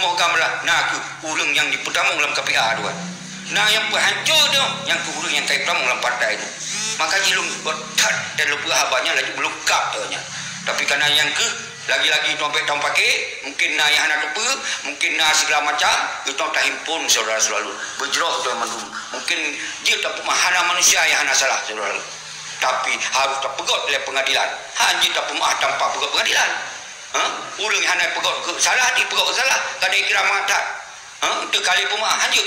semua gamlah nak urang yang dipertamung dalam KPA tu kan. Nah yang penghancur tu yang urang yang kait pertamung dalam partai tu. Maka jilum betat dan lupa habanya lagi belum kap tu nya. Tapi kerana yang lagi-lagi dompet tahun pakai, mungkin nak yang nak lupa, mungkin nak segala macam, itu tak himpun saudara selalu. Berjerah tu mandum. Mungkin dia tak pemahana manusia yang nak salah saudara. Tapi harus tak pegot oleh pengadilan. Hanya tak pemah tanpa pegot pengadilan. Orang yang nak pegot ke salah, dia pegot ke salah. Kadang kira mengatakan. Untuk kali pemah hanya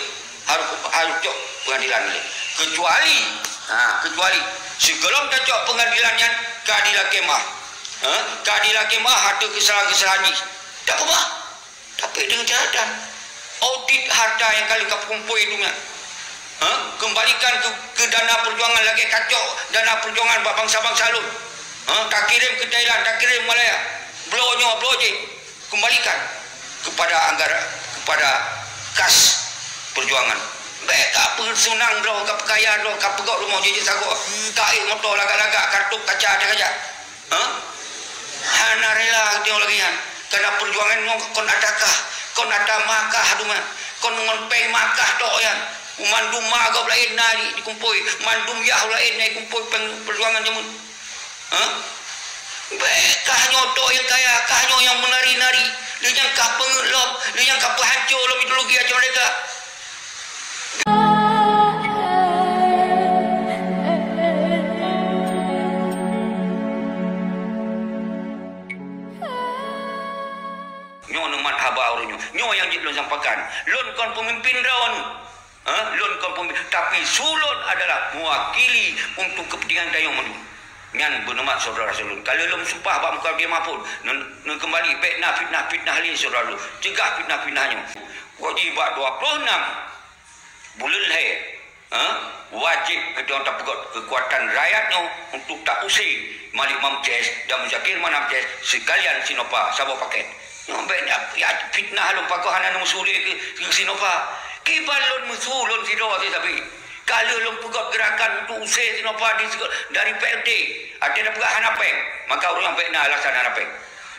harus cok pengadilan ni. Kecuali sebelum tak cok pengadilan yang keadilan kemah. Keadilan kemah ada kesalahan-kesalahan ni. Tak apa. Tapi dengan catatan audit harta yang kali kau kumpul itu kembalikan ke dana perjuangan lagi kacau dana perjuangan bangsa-bangsa lu. Tak kirim ke Thailand, tak kirim Malaya. Blow je. Kembalikan kepada anggaran, kepada kas perjuangan. Baik tak senang dah, kau kaya dah, kau pegot rumah je sago. Kain motor lagak-lagak, kartu kaca ada. Hana rela dia lagi kan. Kerana perjuangan kon adakah, kon ada makah duma, kon ngonpeng makah tok yan. Mandum magau lain nari dikumpul, mandum yah lain naik kumpul perjuangan jamun. Bekah nyoto yang kaya, kahnya yang menari-nari, dia yang kah pengelom, dia yang kah penghancur lom ideologi aja mereka. Nyo yang jilun sampaikan lon kon pemimpin rawan lon kon pemimpin tapi sulun adalah mewakili untuk kepentingan dayung madu nyan bernemat saudara sulun kalau lom sumpah bak muka dia mapun nan kembali baik fitnah li saudara lu cegah fitnahnya wajib 26 bulan hai wajib kita tak pegot kekuatan rakyatnya untuk tak usai Malik Mamces dan Muzakir Manamces sekalian Sinopa Sabah paket. Ya fitnah lom pakoh hana musuli ke Sinopa. Kibalon musulun sido tapi kalau lom pegot gerakan untuk usai Sinopa dari PLT ada dah pegat hanapeng maka orang pekna laksana hanapeng.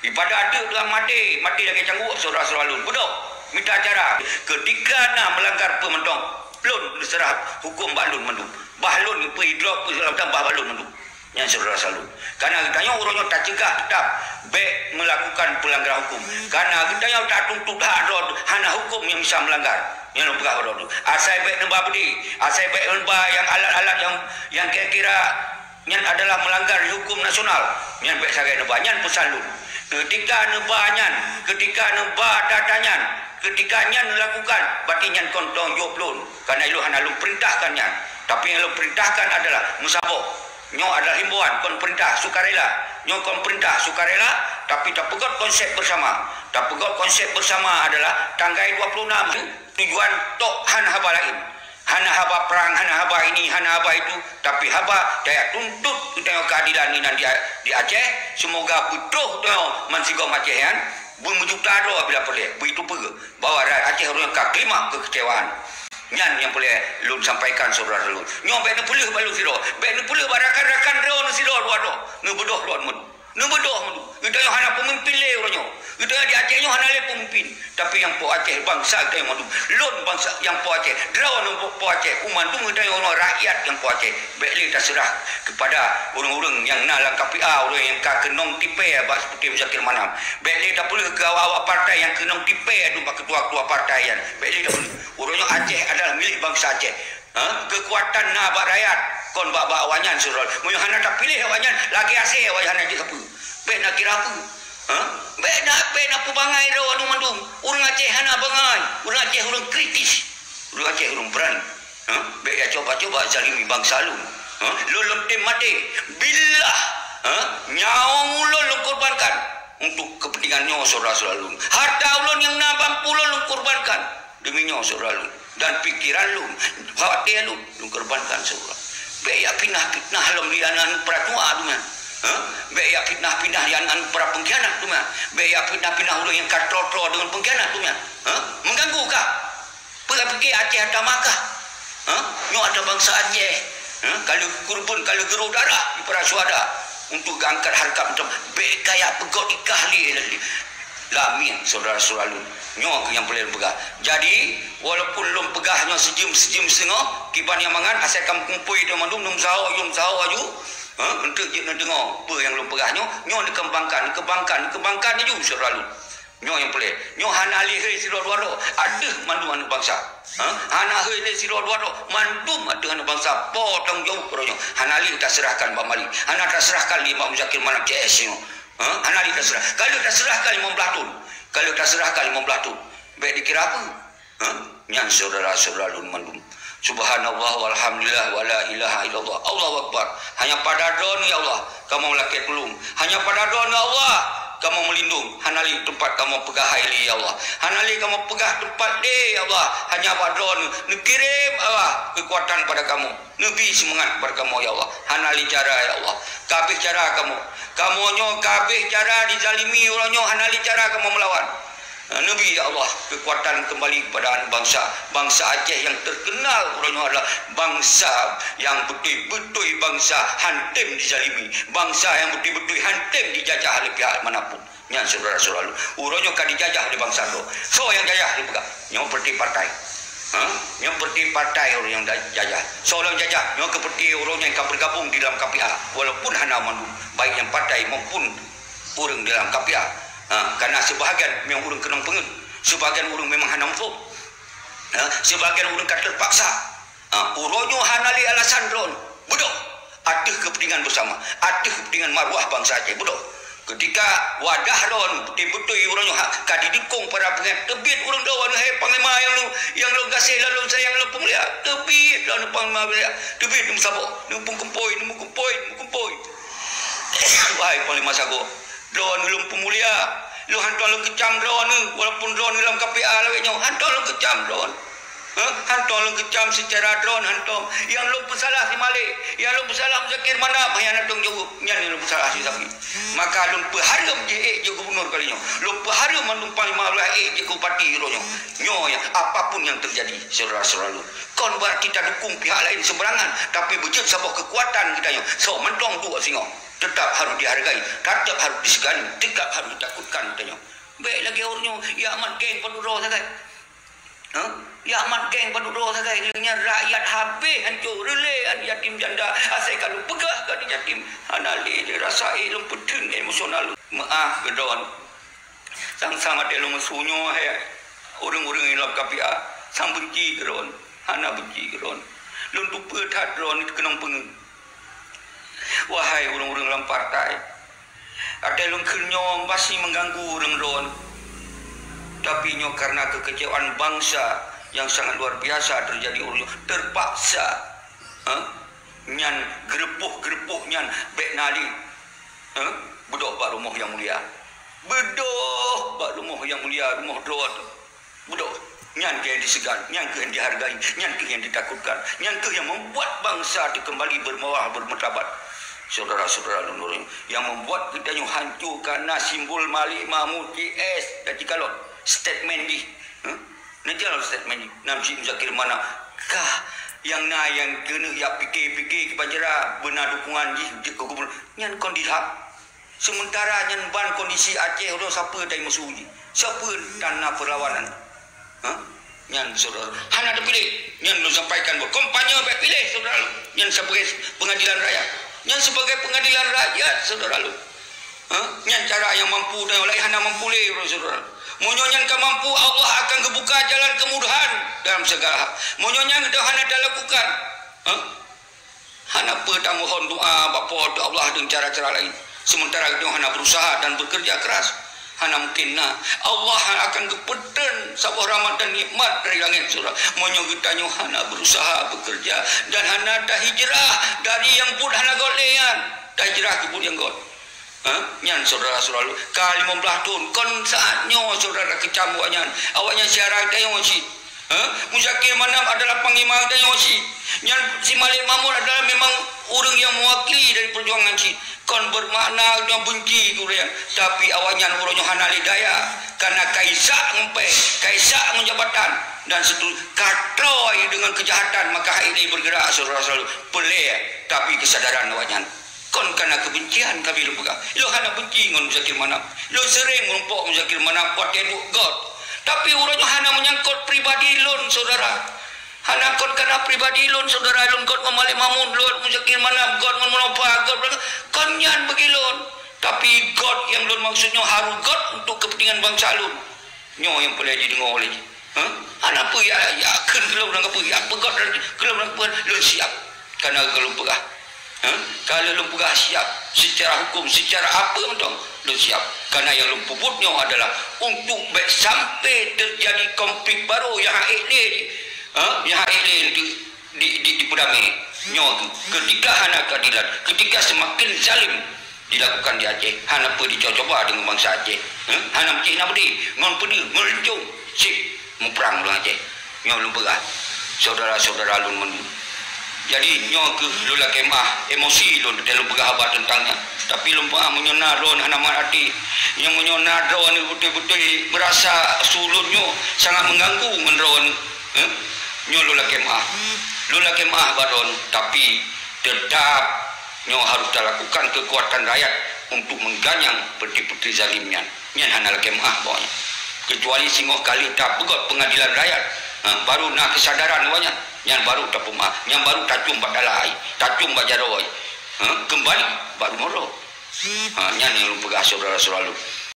Ipada ada dalam mati lagi canggup saudara-saudara lun bodoh minta cara ketika nak melanggar pementong lun diserah hukum balun mendung bahlun peidrop tambah balun mendung yang saudara selalu karena kita orangnya tak cegah tetap baik melakukan pelanggaran hukum karena kita tak tuntut hak rod hana hukum yang bisa melanggar yang lepah rod asai baik nembah budi asai baik nembah yang alat-alat yang kira-kira yang adalah melanggar hukum nasional yang baik sagai nembah yang pesan lu ketika nembah datanyan ketika nyan melakukan berarti nyan kontong joblon karena itu hana lu perintahkan nyan tapi yang lu perintahkan adalah musabok nyo adalah himbauan kon perintah sukarela nyo kon perintah sukarela tapi tak pegot konsep bersama adalah tanggai 26 tujuan tok hana haba lain hana haba perang hana haba ini hana haba itu tapi haba daya tuntut kita keadilan ini di Aceh semoga betul tu mansigom Acehan berjuta doa bila boleh begitu pergi bahawa Aceh orang kelima kekecewaan nyan yang boleh lu sampaikan saudara lu nyo baik nak pulih balu siro baik nak pulih barakan-rakan ro no siro luado ngebodoh luad mun ngebodoh mun kita yang hana pemimpin le orangnya kita di Aceh nyo hana le pemimpin tapi yang po Aceh bangsa kita yang madu lon bangsa yang po Aceh draw no po Aceh umandung kita yang rakyat yang po Aceh baik le terserah kepada orang-orang yang nalang KPA orang yang ka kenong tipe bak seperti Muzakir Manam baik le tak pulih ke awak partai yang kenong tipe tu bak ketua-ketua partai yang baik le tak pulih orangnya Aceh adalah milik bangsa Aceh. Kekuatan nak rakyat kon bak awanyan surul. Mun hana tak pilih awanyan lagi asih awanyan je apa. Baik nak kira apa? Baik nak pubangai ro anu mandung. Urang Aceh hana bangai. Urang Aceh urang kritis. Urang Aceh urang berani. Baik coba zalimi bangsa lu. Lu tim mati. Billah nyawa ulun lu korbankan untuk kepentingan nyawa saudara-saudara lu. Harta ulun yang nak ulun lu korbankan demi nyawa saudara lu. Dan pikiran lu, khawatir lu korbankan saudara. Baik fitnah lom lianan peratua tu mah. Baik fitnah lianan para pengkhianat tu mah. Baik fitnah ulun yang katrotro dengan pengkhianat tu mah. Mengganggu kah? Pikir Aceh ada makah? Nyo ada bangsa Aceh. Kalau kurban, kalau geru darah di para suada untuk angkat harga macam baik kaya pegot ikah li. Lamin saudara-saudara lu. Nyo yang boleh pegah. Jadi walaupun lum pegahnya sejam setengah, kiban yang mangan asal kamu kumpul dia mandum num sahau aju. Untuk je nak dengar apa yang lum pegahnya, nyo dikembangkan ju saudara lu. Nyo yang boleh. Nyo hana lihai siro dua ada mandum anak bangsa. Hana lihai siro dua mandum ada anak bangsa. Potong jauh peronyo. Hana lihai tak serahkan Mbak Mali. Hana tak serahkan Imam Zakir Manap CS nyo. Hana lihai tak serah. Kalau tak serahkan Imam Belatun. Kalau tak serahkan Imam Belatun. Baik dikira apa? Nyan saudara-saudara lu mandum. Subhanallah walhamdulillah wala ilaha illallah. Allahu Akbar. Hanya pada don ya Allah kamu melakukan pelung. Hanya pada don ya Allah kamu melindung. Hanali tempat kamu pegah haili ya Allah. Hanali kamu pegah tempat ya Allah. Hanya pada don kirim Allah kekuatan pada kamu. Nabi semangat pada kamu ya Allah. Hanali cara ya Allah. Kabeh cara kamu. Kamu nyo kabeh cara dizalimi orangnya hanali cara kamu melawan. Nabi ya Allah kekuatan kembali kepada bangsa Aceh yang terkenal orangnya adalah bangsa yang betul-betul bangsa hantem dizalimi, bangsa yang betul-betul hantem dijajah oleh pihak manapun. Nya saudara-saudara orangnya kan dijajah oleh bangsa tu. So yang jajah dia pegang nyo seperti partai. Nyo seperti partai orang yang jajah. So orang jajah nyo seperti orang yang bergabung di dalam KPA walaupun hana mandu baik yang partai maupun orang dalam KPA. Karena sebahagian memang orang kena pengen, sebahagian orang memang hana mampu, sebahagian orang kan terpaksa. Uronyo hanali alasan ron, bodoh. Ada kepentingan bersama, ada kepentingan maruah bangsa Aceh, bodoh. Ketika wadah ron betul-betul uronyo kadi dikong pada pengen tebit orang dawan hai panglima yang lu kasih lalu sayang lu pemulia tebit lalu panglima tebit dum sabok dum kumpoi wahai panglima sago drone belum pemulia lu hantar lu kecam drone walaupun drone dalam KPA laweknya hantar lu kecam drone hantar lu kecam secara drone hantar yang lu bersalah si Malik yang lu bersalah Zakir Manap yang nak dong jawab nyan lu bersalah si Safi maka lu berharap je gubernur kalinya lu berharap menumpang 15 je bupati ronyo nyo ya apapun yang terjadi saudara-saudara lu kon berarti kita dukung pihak lain sembarangan tapi bejut sabah kekuatan kita yo so mendong dua singo tetap harus dihargai, tetap harus disegani, tetap harus ditakutkan katanya. Baik lagi orangnya, ya amat geng penduduk sakai. Ya amat geng penduduk sakai. Dengan rakyat habis hancur, relay yatim janda. Asal kalau pegah kan yatim. Anali dia rasai lempedeng emosional. Maaf gedon. Sang-sang ada lu mesunyo orang-orang yang lap KPA. Sang benci gedon. Hana benci gedon. Luntuk petat gedon itu kenang pengen. Wahai orang-orang dalam partai, ada yang kenyong masih mengganggu orang-orang. Tapi nyo karena kekecewaan bangsa yang sangat luar biasa terjadi orang terpaksa nyan gerepuh nyan bek nali bedok pak rumah yang mulia bedok pak rumah yang mulia rumah drone bedok nyan ke yang disegan nyan ke yang dihargai nyan ke yang ditakutkan nyan ke yang membuat bangsa itu kembali bermewah bermartabat. Saudara-saudara Nurul yang membuat kita yang hancur karena simbol Malik Mahmud GS dan jikalau statement di nanti kalau statement di Namsi Zakir Manap kah yang kena ya fikir kebanjara benar dukungan di gubernur nyan kondihap sementara nyan ban kondisi Aceh orang siapa dari musuh siapa tanah perlawanan nyan saudara hana dipilih nyan lu sampaikan kampanye baik pilih saudara nyan sebagai pengadilan rakyat yang sebagai pengadilan rakyat saudara lu yang cara yang mampu dan oleh hana mampu le saudara monyonya kan mampu Allah akan kebuka jalan kemudahan dalam segala hal monyonya dah hana dah lakukan hana pertama mohon doa bapa Allah dengan cara-cara lain sementara kita hana berusaha dan bekerja keras hana mungkin Allah akan kepeden sabah rahmat dan nikmat dari langit surah monyo kita hana berusaha bekerja dan hana dah hijrah dari yang pun hana golean dah hijrah ke pun yang god nyan saudara-saudara kali 15 tahun kon saatnya saudara kecam awaknya siaran tayong si Zakir Manap adalah panglima tayong si nyan si Malik Mahmud adalah memang orang yang mewakili dari perjuangan si kon bermakna yang benci Korea tapi awaknya urangnya hana lidaya karena kaisak menjabatan dan setu katroi dengan kejahatan maka ini bergerak saudara-saudara pelih tapi kesadaran awaknya kon kana kebencian kami lu pegang lo hana benci ngon Muzakir Manap lo sering ngumpuk Muzakir Manap what they do God tapi urangnya hana menyangkut pribadi lon saudara hana kon kana pribadi lon saudara lon God memalik mamun lon Muzakir Manap God menolopa God kanyan bagi lon tapi God yang lon maksudnya haru God untuk kepentingan bangsa lon nyo yang boleh didengar oleh hana apa ya kan kalau nang apa ya God kalau nang lon siap kana kalau pegah kalau lu pegah siap secara hukum, secara apa betul lu siap karena yang lu puputnya adalah untuk sampai terjadi konflik baru yang di Pudamai ketika hana keadilan ketika semakin zalim dilakukan di Aceh hana apa dicoba dengan bangsa Aceh hana macam nak beri ngon pedih melencung sip memperang lu Aceh nyo lu pegah saudara-saudara lu mendu jadi nyo ke lula kemah emosi lon dalam berhabar tentangnya tapi lupa menyona ron hana mati yang menyona ron betul-betul merasa sulunnya sangat mengganggu menron nyo lula kemah baron tapi tetap nyo harus lakukan kekuatan rakyat untuk mengganyang peti-peti zalimnya nyan hana kemah pokoknya kecuali singoh kali tak pegot pengadilan rakyat baru nak kesadaran banyak yang baru tak pemah, yang baru tacung badalai, tacung bajaroi, kembali baru moro. Yang lu pegah saudara-saudara lu.